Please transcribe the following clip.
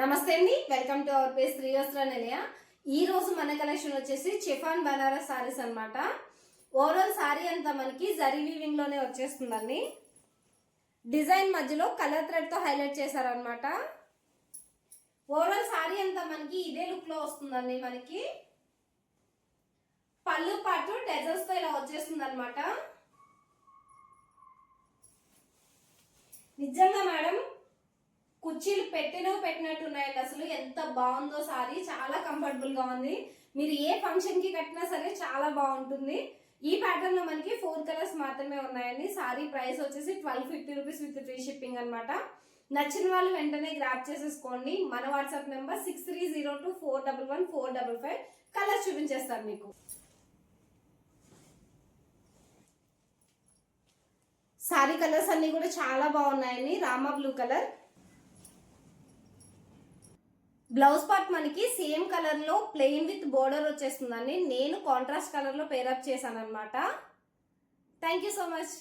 నమస్తే అండి, welcome to our page శ్రీవస్త్ర నిలయ. ఈ రోజు మన కలెక్షన్ వచ్చేసి చిఫాన్ బనారస్ సారీస్ అన్నమాట. ఓవరాల్ సారీ అంతా మనకి జరీ వీవింగ్ లోనే వచ్చేస్తుందండి. డిజైన్ మధ్యలో కలర్ థ్రెడ్ తో హైలైట్ చేశారనమాట. ఓవరాల్ సారీ అంతా మనకి ఇదే లుక్ లో వస్తుందండి. మనకి పళ్ళు పాటు టెజల్స్ తో ఇలా వచ్చేస్తుంది అనమాట. నిజంగా మేడం కుర్చీలు పెట్టినట్టు ఉన్నాయండి. అసలు ఎంత బాగుందో సారీ, చాలా కంఫర్టబుల్ గా ఉంది. మీరు ఏ ఫంక్షన్ కి కట్టినా సరే చాలా బాగుంటుంది. ఈ ప్యాటర్న్ లో మనకి 4 కలర్స్ మాత్రమే ఉన్నాయండి. సారీ ప్రైస్ వచ్చేసి 1250 రూపీస్ విత్ ఫ్రీ షిప్పింగ్ అనమాట. నచ్చిన వాళ్ళు వెంటనే గ్రాప్ చేసేసుకోండి. మన వాట్సాప్ నెంబర్ 6302411455. కలర్స్ చూపించేస్తారు మీకు. సారీ కలర్స్ అన్ని కూడా చాలా బాగున్నాయండి. Rama blue colour, blouse part మనకి సేమ్ కలర్ లో ప్లెయిన్ విత్ బోర్డర్ వచ్చేస్తుందండి. నేను కాంట్రాస్ట్ కలర్ లో పేరప్ చేశాను అనమాట. Thank you so much.